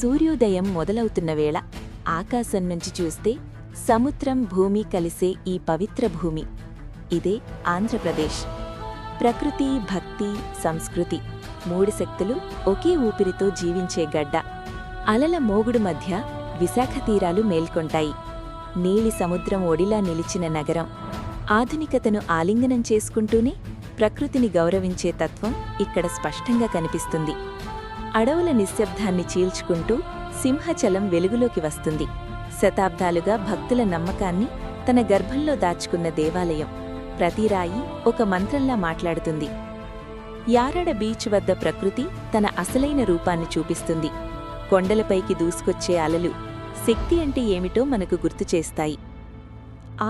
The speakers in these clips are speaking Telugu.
సూర్యోదయం మొదలవుతున్న వేళ ఆకాశం నుంచి చూస్తే సముద్రం భూమి కలిసే ఈ పవిత్ర భూమి ఇదే ఆంధ్రప్రదేశ్. ప్రకృతి, భక్తి, సంస్కృతి మూడు శక్తులు ఒకే ఊపిరితో జీవించే గడ్డ. అలల మోగుడు మధ్య విశాఖ తీరాలు మేల్కొంటాయి. నీలి సముద్రం ఒడిలా నిలిచిన నగరం. ఆధునికతను ఆలింగనం చేసుకుంటూనే ప్రకృతిని గౌరవించే తత్వం ఇక్కడ స్పష్టంగా కనిపిస్తుంది. అడవుల నిశ్శబ్దాన్ని చీల్చుకుంటూ సింహచలం వెలుగులోకి వస్తుంది. శతాబ్దాలుగా భక్తుల నమ్మకాన్ని తన గర్భంలో దాచుకున్న దేవాలయం. ప్రతి రాయి ఒక మంత్రంలా మాట్లాడుతుంది. యారడ బీచ్ వద్ద ప్రకృతి తన అసలైన రూపాన్ని చూపిస్తుంది. కొండలపైకి దూసుకొచ్చే అలలు శక్తి అంటే ఏమిటో మనకు గుర్తు చేస్తాయి.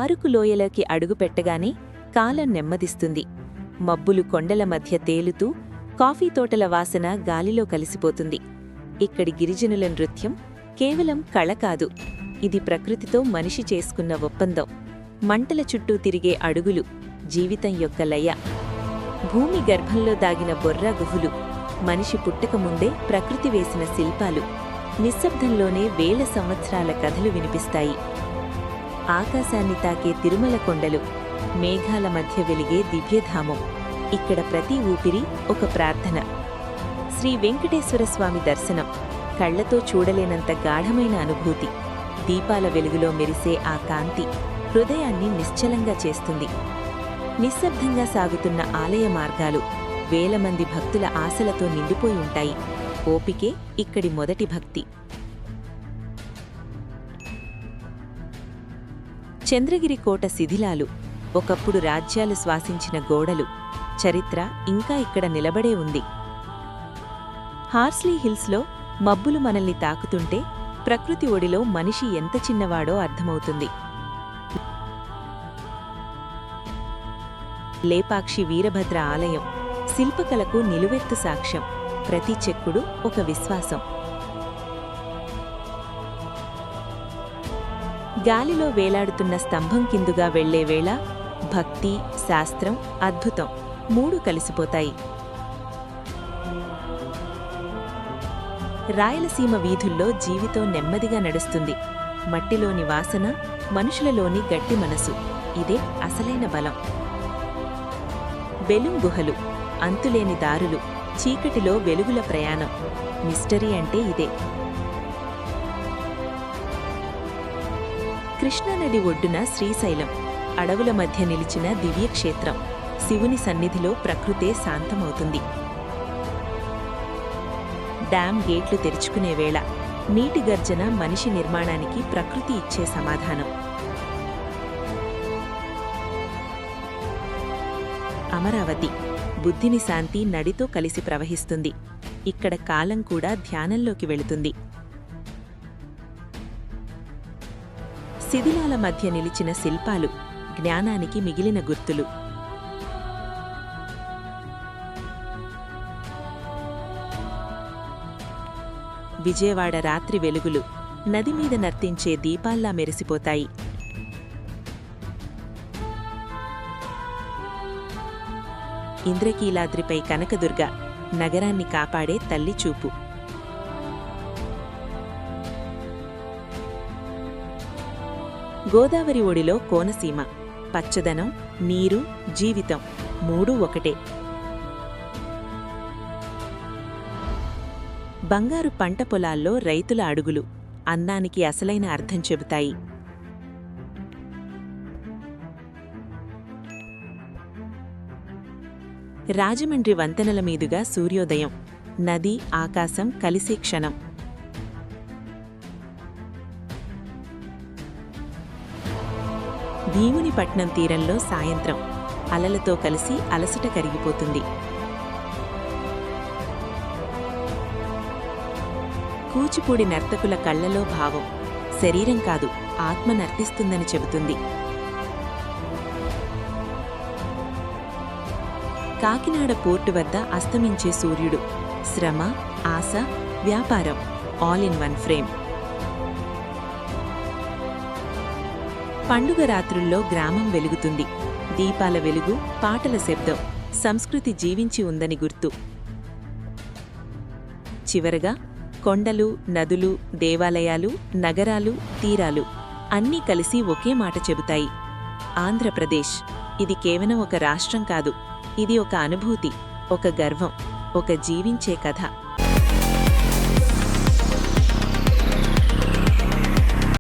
ఆరుకు లోయలోకి అడుగుపెట్టగానే కాలం నెమ్మదిస్తుంది. మబ్బులు కొండల మధ్య తేలుతూ కాఫీ తోటల వాసన గాలిలో కలిసిపోతుంది. ఇక్కడి గిరిజనుల నృత్యం కేవలం కళ కాదు, ఇది ప్రకృతితో మనిషి చేసుకున్న ఒప్పందం. మంటల చుట్టూ తిరిగే అడుగులు జీవితం యొక్క లయ. భూమి గర్భంలో దాగిన బొర్రా గుహులు మనిషి పుట్టకముందే ప్రకృతి వేసిన శిల్పాలు. నిశ్శబ్దంలోనే వేల సంవత్సరాల కథలు వినిపిస్తాయి. ఆకాశాన్ని తాకే తిరుమల కొండలు, మేఘాల మధ్య వెలిగే దివ్యధామం. ఇక్కడ ప్రతి ఊపిరి ఒక ప్రార్థన. శ్రీ వెంకటేశ్వరస్వామి దర్శనం కళ్లతో చూడలేనంత గాఢమైన అనుభూతి. దీపాల వెలుగులో మెరిసే ఆ కాంతి హృదయాన్ని నిశ్చలంగా చేస్తుంది. నిశ్శబ్దంగా సాగుతున్న ఆలయ మార్గాలు వేల మంది భక్తుల ఆశలతో నిండిపోయి ఉంటాయి. ఓపికే ఇక్కడి మొదటి భక్తి. చంద్రగిరి కోట శిథిలాలు, ఒకప్పుడు రాజ్యాలు శ్వాసించిన గోడలు, చరిత్ర ఇంకా ఇక్కడ నిలబడే ఉంది. హార్స్లీ హిల్స్లో మబ్బులు మనల్ని తాకుతుంటే ప్రకృతి ఒడిలో మనిషి ఎంత చిన్నవాడో అర్థమవుతుంది. లేపాక్షి వీరభద్ర ఆలయం శిల్పకళకు నిలువెత్తు సాక్ష్యం. ప్రతి చెక్కుడు ఒక విశ్వాసం. గాలిలో వేలాడుతున్న స్తంభం కిందుగా వెళ్లే వేళ భక్తి, శాస్త్రం, అద్భుతం మూడు కలిసిపోతాయి. రాయలసీమ వీధుల్లో జీవితం నెమ్మదిగా నడుస్తుంది. మట్టిలోని వాసన, మనుషులలోని గట్టి మనసు, ఇదే అసలైన బలం. బెలుం గుహలు, అంతులేని దారులు, చీకటిలో వెలుగుల ప్రయాణం. మిస్టరీ అంటే ఇదే. కృష్ణానది ఒడ్డున శ్రీశైలం, అడవుల మధ్య నిలిచిన దివ్యక్షేత్రం. శివుని సన్నిధిలో ప్రకృతే శాంతమవుతుంది. డ్యాం గేట్లు తెరుచుకునే వేళ నీటి గర్జన మనిషి నిర్మాణానికి ప్రకృతి ఇచ్చే సమాధానం. అమరావతి, బుద్ధిని శాంతి నడితో కలిసి ప్రవహిస్తుంది. ఇక్కడ కాలం కూడా ధ్యానంలోకి వెళుతుంది. శిథిలాల మధ్య నిలిచిన శిల్పాలు జ్ఞానానికి మిగిలిన గుర్తులు. విజయవాడ రాత్రి వెలుగులు నది మీద నర్తించే దీపాల్లా మెరిసిపోతాయి. ఇంద్రకీలాద్రిపై కనకదుర్గ, నగరాన్ని కాపాడే తల్లి చూపు. గోదావరి ఒడిలో కోనసీమ, పచ్చదనం, నీరు, జీవితం మూడూ ఒకటే. బంగారు పంట పొలాల్లో రైతుల అడుగులు అన్నానికి అసలైన అర్థం చెబుతాయి. రాజమండ్రి వంతెనల మీదుగా సూర్యోదయం, నది, ఆకాశం కలిసే క్షణం. భీమునిపట్నం తీరంలో సాయంత్రం, అలలతో కలిసి అలసట కరిగిపోతుంది. కూచిపూడి నర్తకుల కళ్లలో భావం, శరీరం కాదు ఆత్మ నర్తిస్తుందని చెబుతుంది. కాకినాడ పోర్టు వద్ద అస్తమించే సూర్యుడు, శ్రమ, ఆశ, వ్యాపారం ఆల్ ఇన్ వన్ ఫ్రేమ్. పండుగ రాత్రుల్లో గ్రామం వెలుగుతుంది. దీపాల వెలుగు, పాటల శబ్దం, సంస్కృతి జీవించి ఉందని గుర్తు. చివరగా కొండలు, నదులు, దేవాలయాలు, నగరాలు, తీరాలు అన్నీ కలిసి ఒకే మాట చెబుతాయి: ఆంధ్రప్రదేశ్. ఇది కేవలం ఒక రాష్ట్రం కాదు, ఇది ఒక అనుభూతి, ఒక గర్వం, ఒక జీవించే కథ.